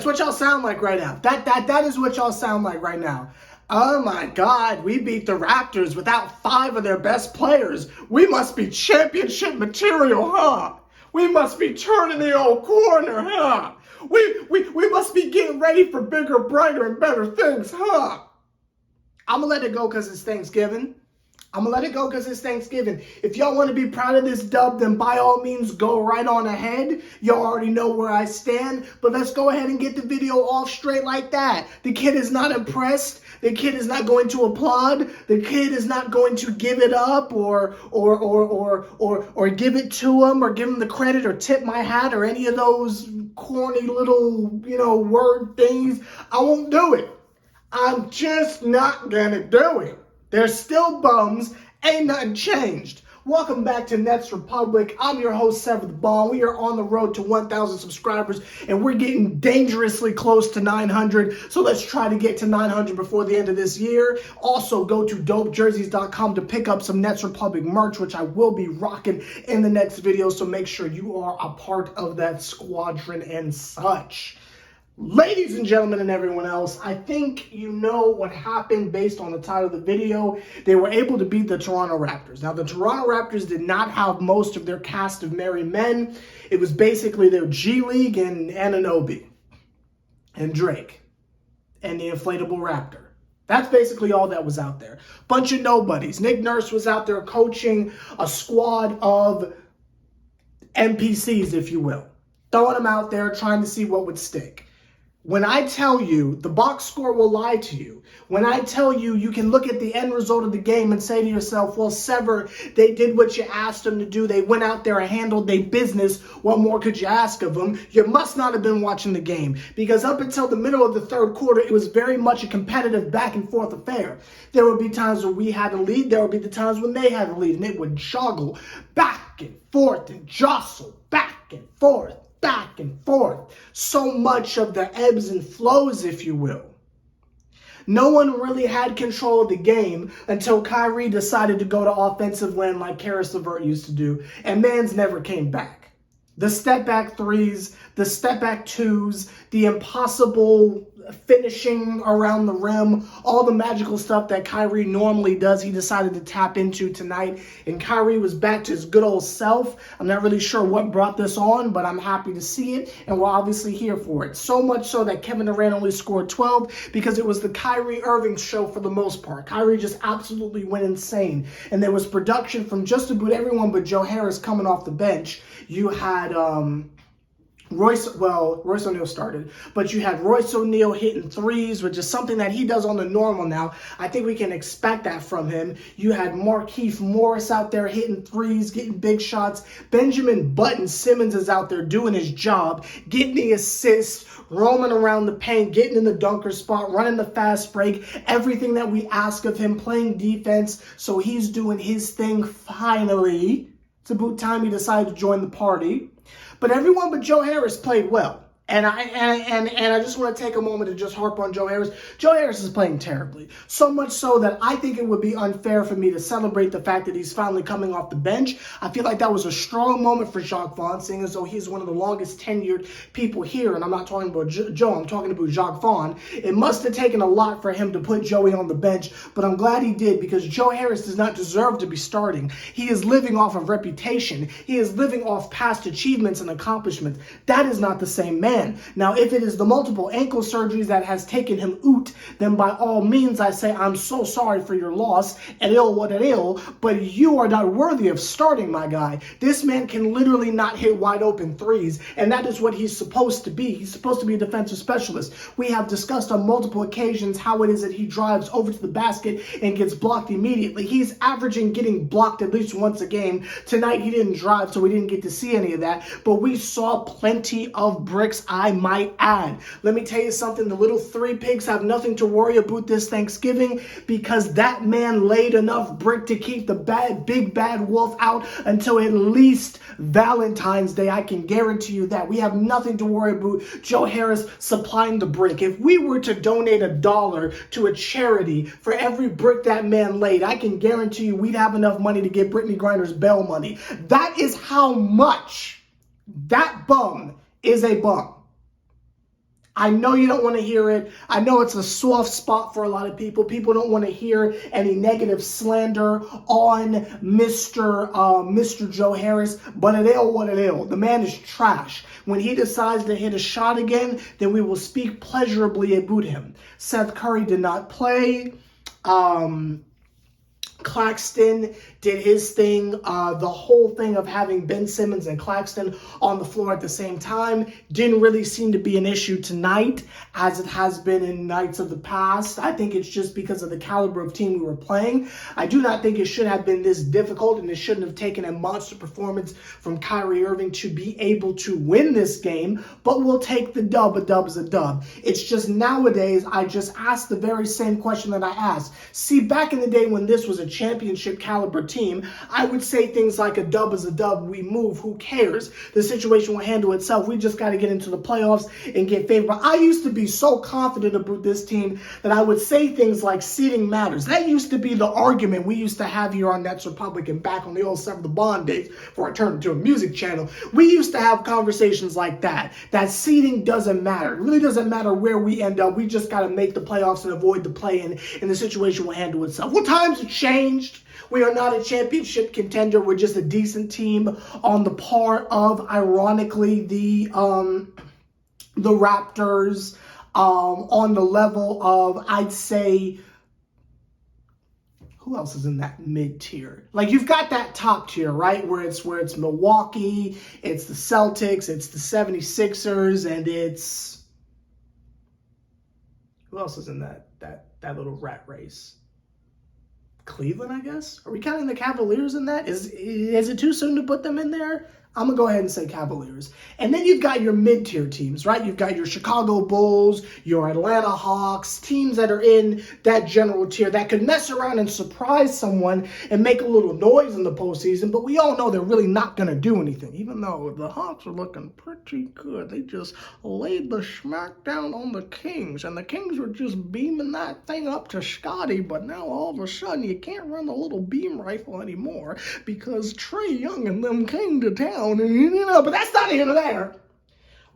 That's what y'all sound like right now. That is what y'all sound like right now. Oh my God, we beat the Raptors without 5 of their best players. We must be championship material, huh? We must be turning the old corner, huh? We must be getting ready for bigger, brighter, and better things, huh? I'm gonna let it go because it's Thanksgiving. If y'all want to be proud of this dub, then by all means, go right on ahead. Y'all already know where I stand, but let's go ahead and get the video off straight like that. The kid is not impressed. The kid is not going to applaud. The kid is not going to give it up or give it to him or give him the credit or tip my hat or any of those corny little, word things. I won't do it. I'm just not gonna do it. They're still bums. Ain't nothing changed. Welcome back to Nets Republic. I'm your host, Sever the Ball. We are on the road to 1,000 subscribers, and we're getting dangerously close to 900. So let's try to get to 900 before the end of this year. Also, go to dopejerseys.com to pick up some Nets Republic merch, which I will be rocking in the next video. So make sure you are a part of that squadron and such. Ladies and gentlemen and everyone else, I think you know what happened based on the title of the video. They were able to beat the Toronto Raptors. Now, the Toronto Raptors did not have most of their cast of merry men. It was basically their G League and Anunoby and Drake and the inflatable Raptor. That's basically all that was out there. Bunch of nobodies. Nick Nurse was out there coaching a squad of NPCs, if you will. Throwing them out there, trying to see what would stick. When I tell you, the box score will lie to you. When I tell you, you can look at the end result of the game and say to yourself, well, Sever, they did what you asked them to do. They went out there and handled their business. What more could you ask of them? You must not have been watching the game, because up until the middle of the third quarter, it was very much a competitive back and forth affair. There would be times when we had a lead. There would be the times when they had a lead, and it would joggle back and forth and jostle back and forth. Back and forth. So much of the ebbs and flows, if you will. No one really had control of the game until Kyrie decided to go to offensive land like Karis LeVert used to do, and mans never came back. The step back threes, the step back twos, the impossible finishing around the rim, all the magical stuff that Kyrie normally does, he decided to tap into tonight, and Kyrie was back to his good old self. I'm not really sure what brought this on, but I'm happy to see it, and we're obviously here for it. So much so that Kevin Durant only scored 12 because it was the Kyrie Irving show for the most part. Kyrie just absolutely went insane, and there was production from just about everyone but Joe Harris coming off the bench. You had Royce O'Neal started, but you had Royce O'Neal hitting threes, which is something that he does on the normal now. I think we can expect that from him. You had Markieff Morris out there hitting threes, getting big shots. Benjamin Button Simmons is out there doing his job, getting the assists, roaming around the paint, getting in the dunker spot, running the fast break, everything that we ask of him, playing defense. So he's doing his thing finally. It's about time he decided to join the party. But everyone but Joe Harris played well. And I just want to take a moment to just harp on Joe Harris. Joe Harris is playing terribly. So much so that I think it would be unfair for me to celebrate the fact that he's finally coming off the bench. I feel like that was a strong moment for Jacques Vaughn, seeing as though he's one of the longest tenured people here. And I'm not talking about Joe, I'm talking about Jacques Vaughn. It must have taken a lot for him to put Joey on the bench, but I'm glad he did, because Joe Harris does not deserve to be starting. He is living off of reputation. He is living off past achievements and accomplishments. That is not the same man. Now, if it is the multiple ankle surgeries that has taken him out, then by all means, I say I'm so sorry for your loss, and ill what it ill, but you are not worthy of starting, my guy. This man can literally not hit wide open threes, and that is what he's supposed to be. He's supposed to be a defensive specialist. We have discussed on multiple occasions how it is that he drives over to the basket and gets blocked immediately. He's averaging getting blocked at least once a game. Tonight, he didn't drive, so we didn't get to see any of that, but we saw plenty of bricks, I might add. Let me tell you something, the little three pigs have nothing to worry about this Thanksgiving, because that man laid enough brick to keep the big bad wolf out until at least Valentine's Day. I can guarantee you that. We have nothing to worry about Joe Harris supplying the brick. If we were to donate $1 to a charity for every brick that man laid, I can guarantee you we'd have enough money to get Brittany Griner's bail money. That is how much that bum is a bum. I know you don't want to hear it. I know it's a soft spot for a lot of people. People don't want to hear any negative slander on Mr. Joe Harris, but it is what it is. The man is trash. When he decides to hit a shot again, then we will speak pleasurably about him. Seth Curry did not play. Claxton did his thing. The whole thing of having Ben Simmons and Claxton on the floor at the same time didn't really seem to be an issue tonight as it has been in nights of the past. I think it's just because of the caliber of team we were playing. I do not think it should have been this difficult, and it shouldn't have taken a monster performance from Kyrie Irving to be able to win this game, but we'll take the dub. A dub is a dub. It's just nowadays I just ask the very same question that I asked. See, back in the day when this was a championship caliber team, I would say things like a dub is a dub, we move, who cares? The situation will handle itself. We just got to get into the playoffs and get favored. I used to be so confident about this team that I would say things like seeding matters. That used to be the argument we used to have here on Nets Republican back on the old Sever the Bond days before I turned into a music channel. We used to have conversations like that seeding doesn't matter. It really doesn't matter where we end up. We just got to make the playoffs and avoid the play-in, and the situation will handle itself. Well, times have changed. We are not a championship contender. We're just a decent team on the par of, ironically, the Raptors, on the level of, I'd say, who else is in that mid tier? Like, you've got that top tier, right? Where it's Milwaukee, it's the Celtics, it's the 76ers, and it's, who else is in that little rat race? Cleveland, I guess? Are we counting the Cavaliers in that? Is it too soon to put them in there? I'm going to go ahead and say Cavaliers. And then you've got your mid-tier teams, right? You've got your Chicago Bulls, your Atlanta Hawks, teams that are in that general tier that could mess around and surprise someone and make a little noise in the postseason, but we all know they're really not going to do anything, even though the Hawks are looking pretty good. They just laid the smack down on the Kings, and the Kings were just beaming that thing up to Scotty, but now all of a sudden you can't run the little beam rifle anymore because Trae Young and them came to town. But that's not here nor there.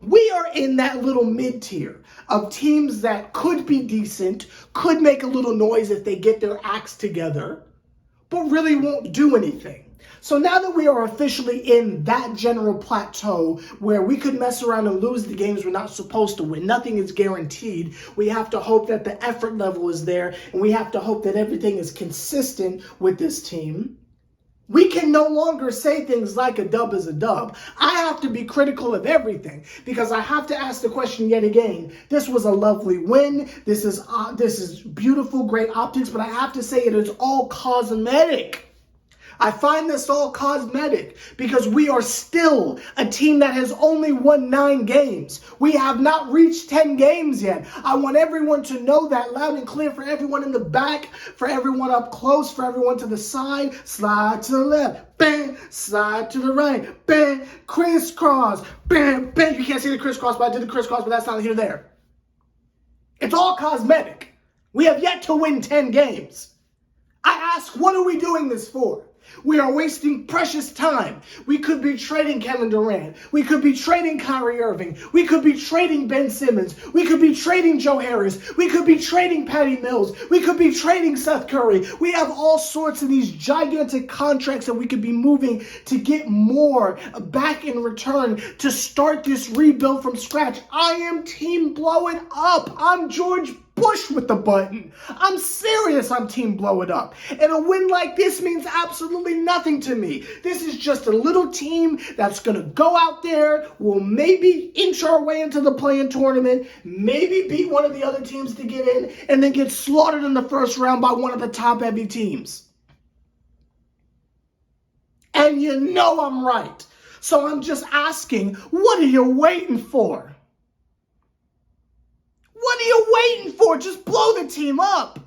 We are in that little mid-tier of teams that could be decent, could make a little noise if they get their acts together, but really won't do anything. So now that we are officially in that general plateau where we could mess around and lose the games we're not supposed to win, nothing is guaranteed. We have to hope that the effort level is there, and we have to hope that everything is consistent with this team. We can no longer say things like a dub is a dub. I have to be critical of everything because I have to ask the question yet again. This was a lovely win. This is beautiful, great optics, but I have to say it is all cosmetic. I find this all cosmetic because we are still a team that has only won 9 games. We have not reached 10 games yet. I want everyone to know that loud and clear, for everyone in the back, for everyone up close, for everyone to the side. Slide to the left, bang, slide to the right, bang, crisscross, bang, bang. You can't see the crisscross, but I did the crisscross, but that's not here or there. It's all cosmetic. We have yet to win 10 games. I ask, what are we doing this for? We are wasting precious time. We could be trading Kevin Durant. We could be trading Kyrie Irving. We could be trading Ben Simmons. We could be trading Joe Harris. We could be trading Patty Mills. We could be trading Seth Curry. We have all sorts of these gigantic contracts that we could be moving to get more back in return to start this rebuild from scratch. I am team blow it up. I'm George Bush with the button. I'm serious, I'm team blow it up. And a win like this means absolutely nothing to me. This is just a little team that's going to go out there, will maybe inch our way into the play-in tournament, maybe beat one of the other teams to get in, and then get slaughtered in the first round by one of the top-heavy teams. And you know I'm right. So I'm just asking, what are you waiting for? What are you waiting for? Just blow the team up.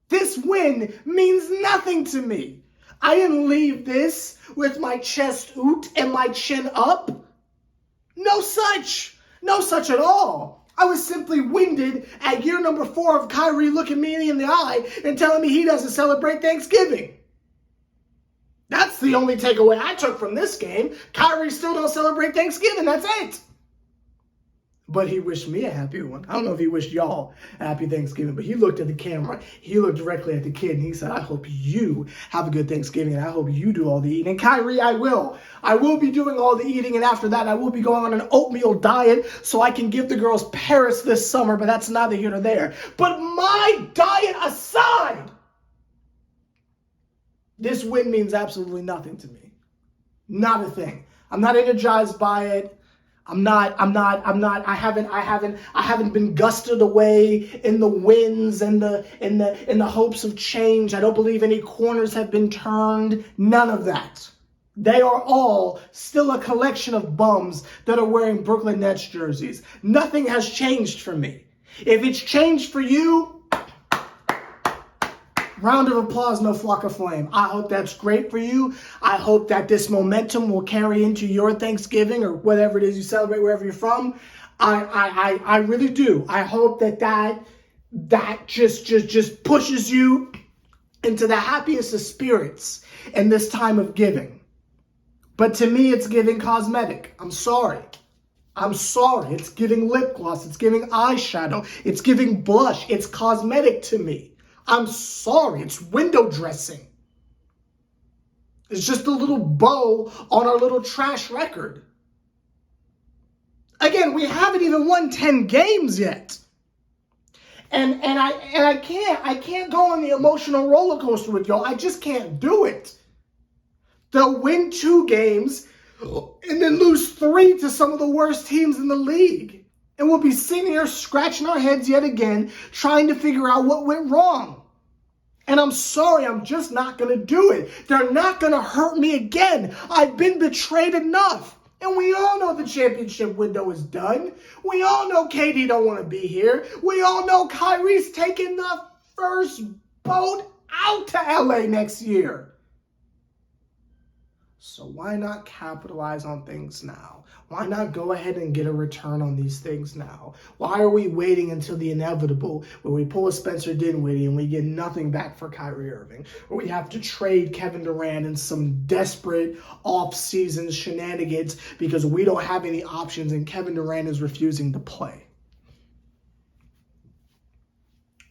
This win means nothing to me. I didn't leave this with my chest out and my chin up. No such at all. I was simply winded at year number 4 of Kyrie looking me in the eye and telling me he doesn't celebrate Thanksgiving. That's the only takeaway I took from this game. Kyrie still don't celebrate Thanksgiving. That's it. But he wished me a happy one. I don't know if he wished y'all a happy Thanksgiving, but he looked at the camera. He looked directly at the kid, and he said, I hope you have a good Thanksgiving, and I hope you do all the eating. And Kyrie, I will. I will be doing all the eating, and after that, I will be going on an oatmeal diet so I can give the girls Paris this summer, but that's neither here nor there. But my diet aside, this win means absolutely nothing to me. Not a thing. I'm not energized by it. I haven't been gusted away in the winds and in the hopes of change. I don't believe any corners have been turned. None of that. They are all still a collection of bums that are wearing Brooklyn Nets jerseys. Nothing has changed for me. If it's changed for you, round of applause, no flock of flame. I hope that's great for you. I hope that this momentum will carry into your Thanksgiving or whatever it is you celebrate wherever you're from. I really do. I hope that just pushes you into the happiest of spirits in this time of giving. But to me, it's giving cosmetic. I'm sorry. It's giving lip gloss. It's giving eyeshadow. It's giving blush. It's cosmetic to me. I'm sorry, it's window dressing. It's just a little bow on our little trash record. Again, we haven't even won 10 games yet. And I can't go on the emotional roller coaster with y'all. I just can't do it. They'll win 2 games and then lose 3 to some of the worst teams in the league. And we'll be sitting here scratching our heads yet again, trying to figure out what went wrong. And I'm sorry, I'm just not going to do it. They're not going to hurt me again. I've been betrayed enough. And we all know the championship window is done. We all know KD don't want to be here. We all know Kyrie's taking the first boat out to LA next year. So why not capitalize on things now? Why not go ahead and get a return on these things now? Why are we waiting until the inevitable where we pull a Spencer Dinwiddie and we get nothing back for Kyrie Irving? Or we have to trade Kevin Durant in some desperate off-season shenanigans because we don't have any options and Kevin Durant is refusing to play?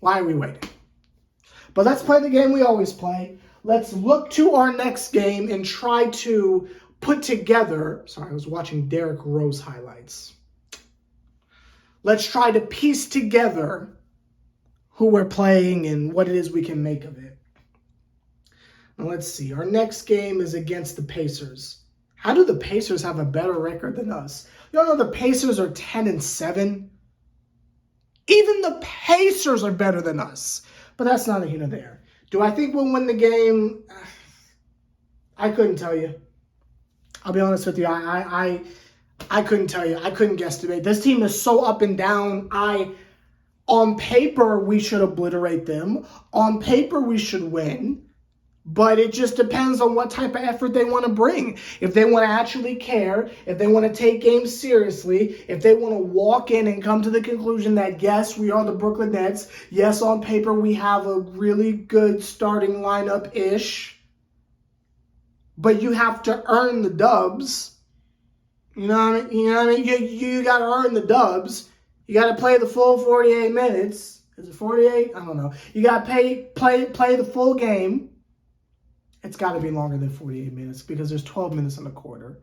Why are we waiting? But let's play the game we always play. Let's look to our next game and try to put together... Sorry, I was watching Derrick Rose highlights. Let's try to piece together who we're playing and what it is we can make of it. Now let's see. Our next game is against the Pacers. How do the Pacers have a better record than us? You don't know the Pacers are 10-7? Even the Pacers are better than us. But that's neither here nor there. Do I think we'll win the game? I couldn't tell you. I'll be honest with you. I couldn't tell you. I couldn't guesstimate. This team is so up and down. On paper, we should obliterate them. On paper, we should win. But it just depends on what type of effort they want to bring. If they want to actually care, if they want to take games seriously, if they want to walk in and come to the conclusion that, yes, we are the Brooklyn Nets. Yes, on paper, we have a really good starting lineup-ish. But you have to earn the dubs. You know what I mean? You got to earn the dubs. You got to play the full 48 minutes. Is it 48? I don't know. You got to play the full game. It's got to be longer than 48 minutes because there's 12 minutes in a quarter.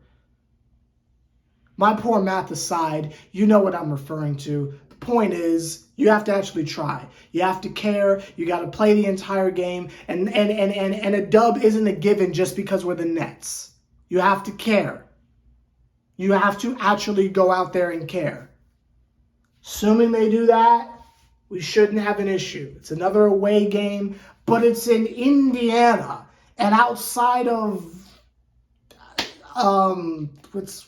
My poor math aside, you know what I'm referring to. The point is, you have to actually try. You have to care. You got to play the entire game. And a dub isn't a given just because we're the Nets. You have to care. You have to actually go out there and care. Assuming they do that, we shouldn't have an issue. It's another away game, but it's in Indiana. And outside of,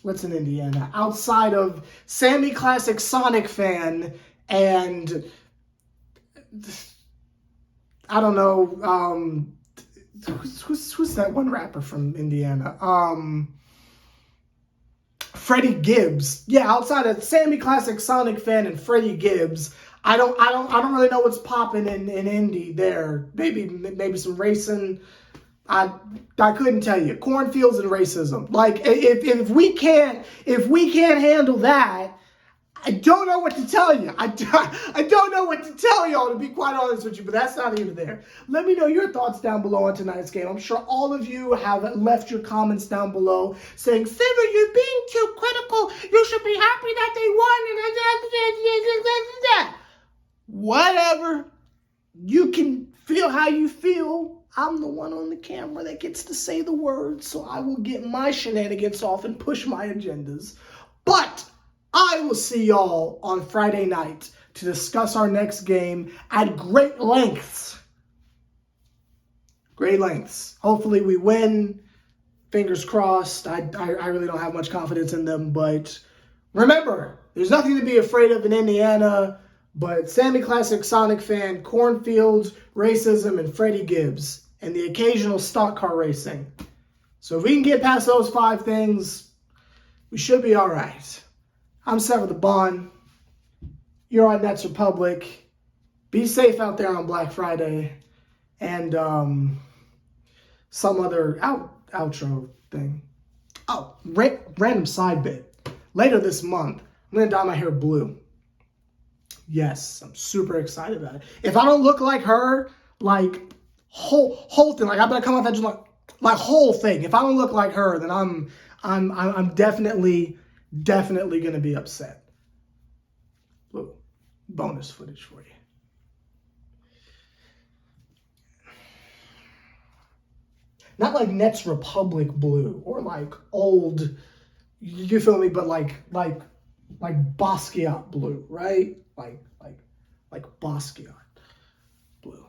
what's in Indiana? Outside of Sammy Classic Sonic fan and, I don't know, who's that one rapper from Indiana? Freddie Gibbs. Yeah, outside of Sammy Classic Sonic fan and Freddie Gibbs, I don't really know what's popping in Indy there. Maybe some racing. I couldn't tell you. Cornfields and racism. Like if we can't handle that, I don't know what to tell you. I don't know what to tell y'all, to be quite honest with you, but that's not even there. Let me know your thoughts down below on tonight's game. I'm sure all of you have left your comments down below saying, Silver, you're being too critical. You should be happy that they won. Whatever. You can feel how you feel. I'm the one on the camera that gets to say the words, so I will get my shenanigans off and push my agendas. But I will see y'all on Friday night to discuss our next game at great lengths. Great lengths. Hopefully we win. Fingers crossed. I really don't have much confidence in them, but remember, there's nothing to be afraid of in Indiana but Sammy Classic Sonic fan, cornfields, racism, and Freddie Gibbs, and the occasional stock car racing. So if we can get past those 5 things, we should be all right. I'm Sever the Bond. You're on Nets Republic. Be safe out there on Black Friday. And some other outro thing. Oh, random side bit. Later this month, I'm going to dye my hair blue. Yes, I'm super excited about it. If I don't look like her, like whole thing, like I better come out that just like whole thing. If I don't look like her, then I'm definitely gonna be upset. Look, bonus footage for you. Not like Nets Republic blue or like old, you feel me? But like Basquiat blue, right? Like Basquiat blue.